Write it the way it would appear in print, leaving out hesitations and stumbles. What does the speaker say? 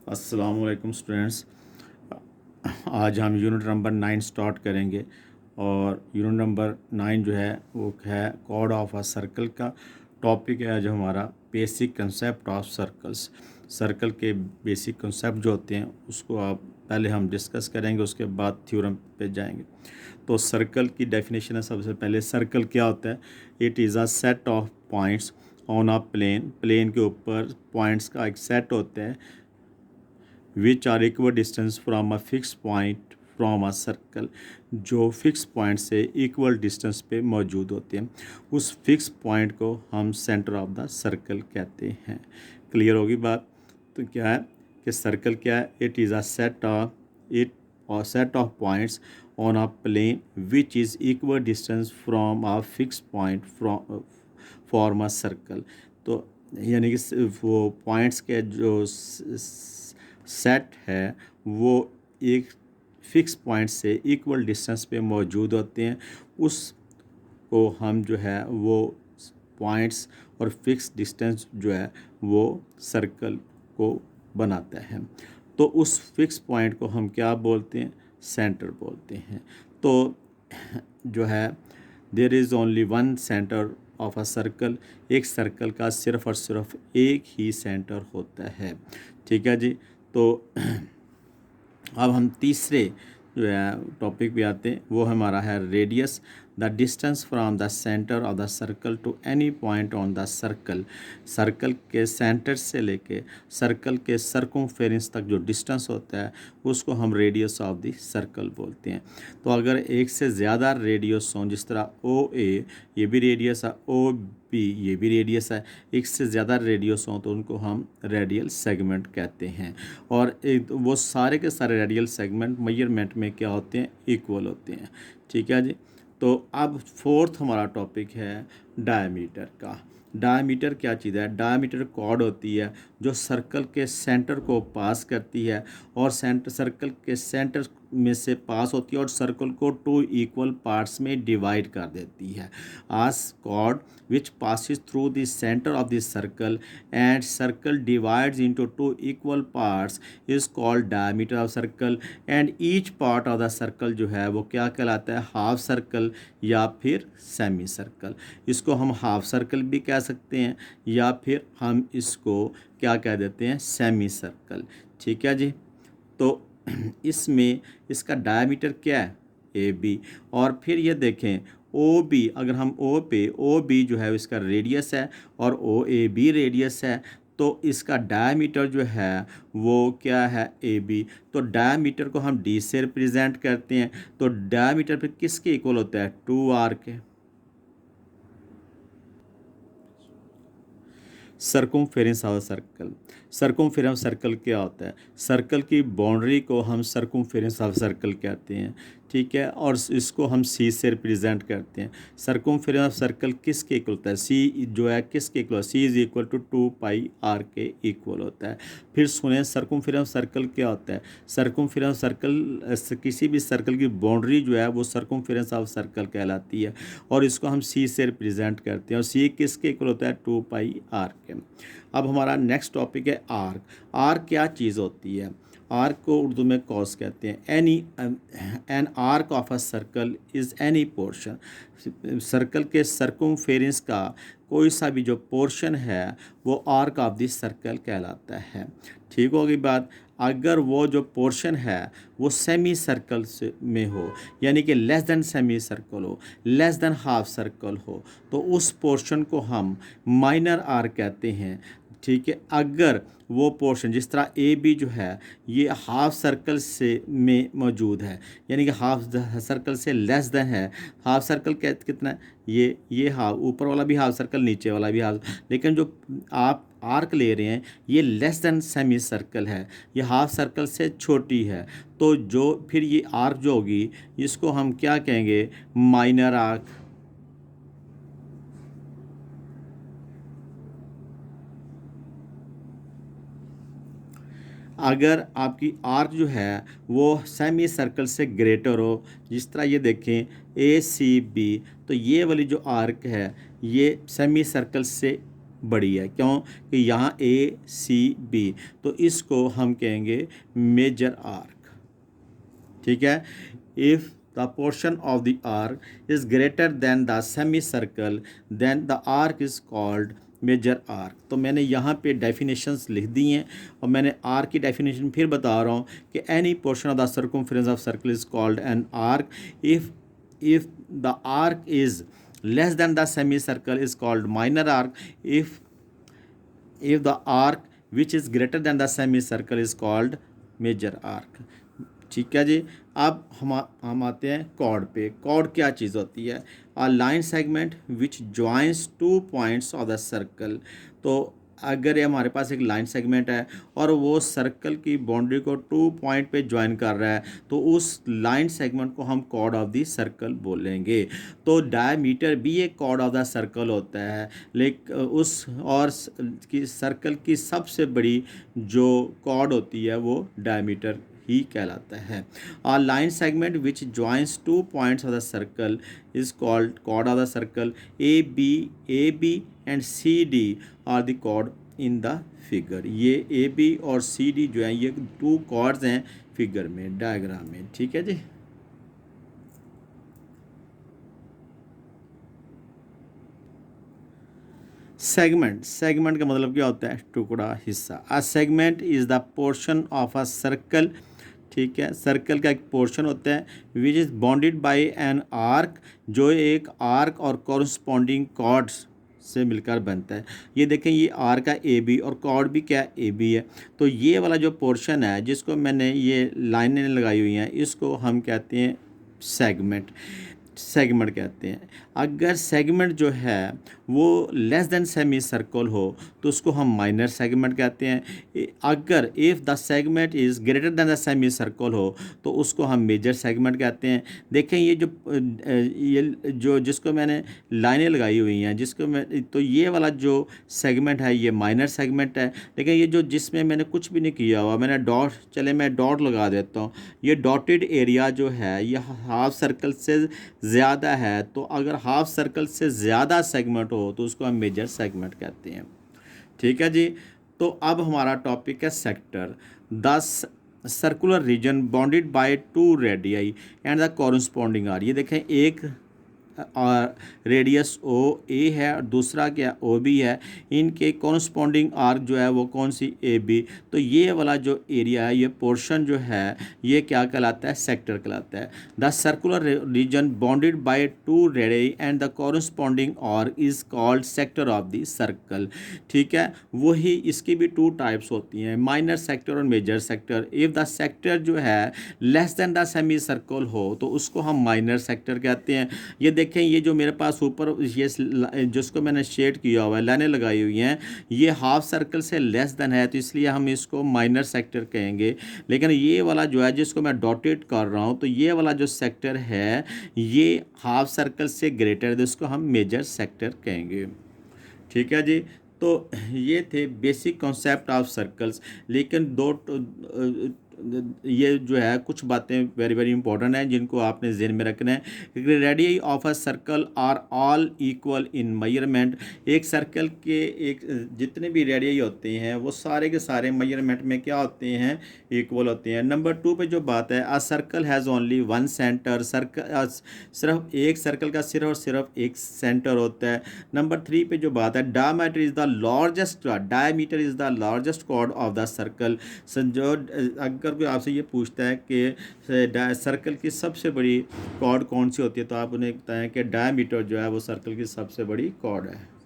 अस्सलामुअलैकुम स्टूडेंट्स। आज हम यूनिट नंबर 9 स्टार्ट करेंगे और यूनिट नंबर 9 जो है वो है कॉर्ड ऑफ अ सर्कल का टॉपिक है। जो हमारा basic concept of circles, circle के बेसिक कंसेप्ट जो होते हैं उसको आप पहले हम डिस्कस करेंगे, उसके बाद थ्योरम पे जाएंगे। तो सर्कल की डेफिनेशन है, सबसे पहले सर्कल क्या होता है। It is a set of points on a plane, plane के ऊपर पॉइंट्स का एक सेट होता है which are equal distance from a fix point from a circle, जो फिक्स पॉइंट से इक्वल डिस्टेंस पे मौजूद होते हैं। उस फिक्स पॉइंट को हम सेंटर ऑफ द सर्कल कहते हैं। क्लियर होगी बात। तो क्या है कि सर्कल क्या है, it is a set of points on a plane which is equal distance from a fix point from form a circle. तो यानी कि वो पॉइंट्स के जो सेट है वो एक फ़िक्स पॉइंट से इक्वल डिस्टेंस पे मौजूद होते हैं। उसको हम जो है वो पॉइंट्स और फिक्स डिस्टेंस जो है वो सर्कल को बनाता है। तो उस फिक्स पॉइंट को हम क्या बोलते हैं, सेंटर बोलते हैं। तो जो है there is only one centre of a circle, एक सर्कल का सिर्फ और सिर्फ एक ही सेंटर होता है। ठीक है जी। तो अब हम तीसरे जो है टॉपिक पे आते हैं, वो हमारा है radius, the distance from the centre of the circle to any point on the circle. Circle के सेंटर से लेके सर्कल के सर्कमफेरेंस तक जो डिस्टेंस होता है उसको हम रेडियस ऑफ द सर्कल बोलते हैं। तो अगर एक से ज़्यादा रेडियस हों, जिस तरह ओ ए ये भी रेडियस है, ओ बी ये भी रेडियस है, एक से ज़्यादा रेडियस हों तो उनको हम रेडियल सेगमेंट कहते हैं। और एक वो सारे के सारे रेडियल सेगमेंट मेजरमेंट में क्या होते हैं, इक्वल होते हैं। ठीक है जी। तो अब फोर्थ हमारा टॉपिक है डायमीटर का। डायमीटर क्या चीज़ है, डायमीटर कॉर्ड होती है जो सर्कल के सेंटर को पास करती है और सर्कल के सेंटर में से पास होती है और सर्कल को टू इक्वल पार्ट्स में डिवाइड कर देती है। आस cord which passes through the center of the circle and circle divides into two equal parts is called diameter of circle, and each part of the circle जो है वो क्या कहलाता है, हाफ सर्कल या फिर सेमी सर्कल। इसको हम हाफ सर्कल भी कह सकते हैं या फिर हम इसको क्या कह देते हैं, सेमी सर्कल। ठीक है जी। तो इसमें इसका डायमीटर क्या है, ए बी। और फिर ये देखें ओ बी, अगर हम ओ बी जो है इसका रेडियस है और ओ ए बी रेडियस है, तो इसका डायमीटर जो है वो क्या है, ए बी। तो डायमीटर को हम डी से रिप्रेजेंट करते हैं। तो डायमीटर फिर किसके इक्वल होता है, 2r के। सर्कुमफेरेंस ऑफ सर्कल, सर्कुमफेरेंस सर्कल क्या होता है, सर्कल की बाउंड्री को हम सर्कुमफेरेंस ऑफ सर्कल कहते हैं। ठीक है। और इसको हम सी से रिप्रेजेंट करते हैं। सर्कुमफेरेंस ऑफ सर्कल किसके इक्वल होता है, सी जो है किसके equal, C is equal to 2πr के इक्वल होता है। फिर सुने सर्कुमफेरेंस सर्कल क्या होता है, सर्कुमफेरेंस सर्कल किसी भी सर्कल की बाउंड्री जो है वो सर्कुमफेरेंस ऑफ सर्कल कहलाती है और इसको हम सी से रिप्रेजेंट करते हैं और सी किसके इक्वल होता है, 2πr के। अब हमारा नेक्स्ट टॉपिक है आर्क। आर्क क्या चीज़ होती है, आर्क को उर्दू में कॉस कहते हैं। An arc of a circle is any portion, circle के सर्कमफेरेंस का कोई सा भी जो पोर्शन है वो आर्क ऑफ दिस सर्कल कहलाता है। ठीक होगी बात। अगर वो जो पोर्शन है वो सेमी सर्कल से में हो, यानी कि लेस देन सेमी सर्कल हो, लेस देन हाफ सर्कल हो, तो उस पोर्शन को हम माइनर आर्क कहते हैं। ठीक है। अगर वो पोर्शन जिस तरह ए बी जो है ये हाफ सर्कल से में मौजूद है, यानी कि हाफ सर्कल से लेस देन है, हाफ सर्कल कितना है, ये हाफ, ऊपर वाला भी हाफ सर्कल नीचे वाला भी हाफ, लेकिन जो आप आर्क ले रहे हैं ये लेस देन सेमी सर्कल है, ये हाफ सर्कल से छोटी है। तो जो फिर ये आर्क जो होगी इसको हम क्या कहेंगे, माइनर आर्क। अगर आपकी आर्क जो है वो सेमी सर्कल से ग्रेटर हो, जिस तरह ये देखें ए सी बी, तो ये वाली जो आर्क है ये सेमी सर्कल से बड़ी है। क्यों? कि यहाँ ए सी बी, तो इसको हम कहेंगे मेजर आर्क। ठीक है। If the portion of the arc is greater than the semicircle then the arc is called major arc. तो मैंने यहाँ पे डेफिनेशंस लिख दी हैं और मैंने आर्क की डेफिनेशन फिर बता रहा हूँ कि any portion of the circumference of circle is called an arc. If the arc is less than the semicircle is called minor arc. If the arc which is greater than the semicircle is called major arc। ठीक है जी। अब हम आते हैं cord पे। Cord क्या चीज़ होती है? A line segment which joins two points of the circle. तो अगर ये हमारे पास एक लाइन सेगमेंट है और वो सर्कल की बाउंड्री को 2 पॉइंट पे ज्वाइन कर रहा है, तो उस लाइन सेगमेंट को हम कॉर्ड ऑफ द सर्कल बोलेंगे। तो डायमीटर भी एक कॉर्ड ऑफ द सर्कल होता है, लेकिन उस और की सर्कल की सबसे बड़ी जो कॉर्ड होती है वो डायमीटर ही कहलाता है। A line segment which joins 2 points of the circle is called chord of the circle। AB and CD are the chord in the figure। ये AB और CD जो है ये 2 chords हैं फिगर में, डायग्राम में। ठीक है जी। सेगमेंट का मतलब क्या होता है? टुकड़ा, हिस्सा। A segment is the portion of a circle. ठीक है। सर्कल का एक पोर्शन होता है which is bounded by an arc, जो एक आर्क और कॉरस्पॉन्डिंग कॉर्ड्स से मिलकर बनता है। ये देखें, ये आर्क है ए बी और कॉर्ड भी क्या है? ए बी है। तो ये वाला जो पोर्शन है जिसको मैंने ये लाइनें लगाई हुई हैं, इसको हम कहते हैं सेगमेंट कहते हैं। अगर सेगमेंट जो है वो लेस देन सेमी सर्कल हो तो उसको हम माइनर सेगमेंट कहते हैं। अगर if the segment is greater than the semicircle हो तो उसको हम मेजर सेगमेंट कहते हैं। देखें ये जो जिसको मैंने लाइनें लगाई हुई हैं, जिसको मैं, तो ये वाला जो सेगमेंट है ये माइनर सेगमेंट है। लेकिन ये जो जिसमें मैंने कुछ भी नहीं किया हुआ, मैंने डॉट, चले मैं डॉट लगा देता हूँ। ये डॉटेड एरिया जो है ये हाफ सर्कल से ज़्यादा है, तो अगर हाफ सर्कल से ज़्यादा सेगमेंट हो तो उसको हम मेजर सेगमेंट कहते हैं। ठीक है जी। तो अब हमारा टॉपिक है sector. The circular region bounded by 2 radii and the corresponding arc. ये देखें, एक और रेडियस ओ ए है और दूसरा क्या ओ बी है। इनके कॉरस्पॉन्डिंग आर्क जो है वो कौन सी? A B. तो ये वाला जो एरिया है, ये पोर्शन जो है ये क्या कहलाता है? सेक्टर कहलाता है। The circular region bounded by 2 radii and the corresponding arc is called sector of the circle. ठीक है। वही इसकी भी 2 टाइप्स होती हैं, माइनर सेक्टर और major sector. If the sector जो है less than the semicircle हो तो उसको हम माइनर सेक्टर कहते हैं। ये देखें, ये जो मेरे पास ऊपर ये जिसको मैंने शेड किया हुआ है, लाइनें लगाई हुई हैं, ये हाफ सर्कल से लेस देन है, तो इसलिए हम इसको माइनर सेक्टर कहेंगे। लेकिन ये वाला जो है जिसको मैं डॉटेड कर रहा हूँ, तो ये वाला जो सेक्टर है ये हाफ सर्कल से ग्रेटर है, इसको हम मेजर सेक्टर कहेंगे। ठीक है जी। तो ये थे बेसिक कॉन्सेप्ट ऑफ सर्कल्स। लेकिन ये जो है कुछ बातें वेरी वेरी इंपॉर्टेंट हैं जिनको आपने ज़हन में रखना है। Radius of a circle are all equal in measurement. एक सर्कल के एक जितने भी रेडियस होते हैं वो सारे के सारे मेजरमेंट में क्या होते हैं? इक्वल होते हैं। नंबर 2 पे जो बात है, a circle has only 1 centre. Circle सिर्फ एक सर्कल का सिर्फ और सिर्फ एक सेंटर होता है। नंबर 3 पे जो बात है, diameter is the largest chord of the circle. जो अगर कोई आपसे ये पूछता है कि सर्कल की सबसे बड़ी कॉर्ड कौन सी होती है, तो आप उन्हें बताएं कि डायमीटर जो है वो सर्कल की सबसे बड़ी कॉर्ड है।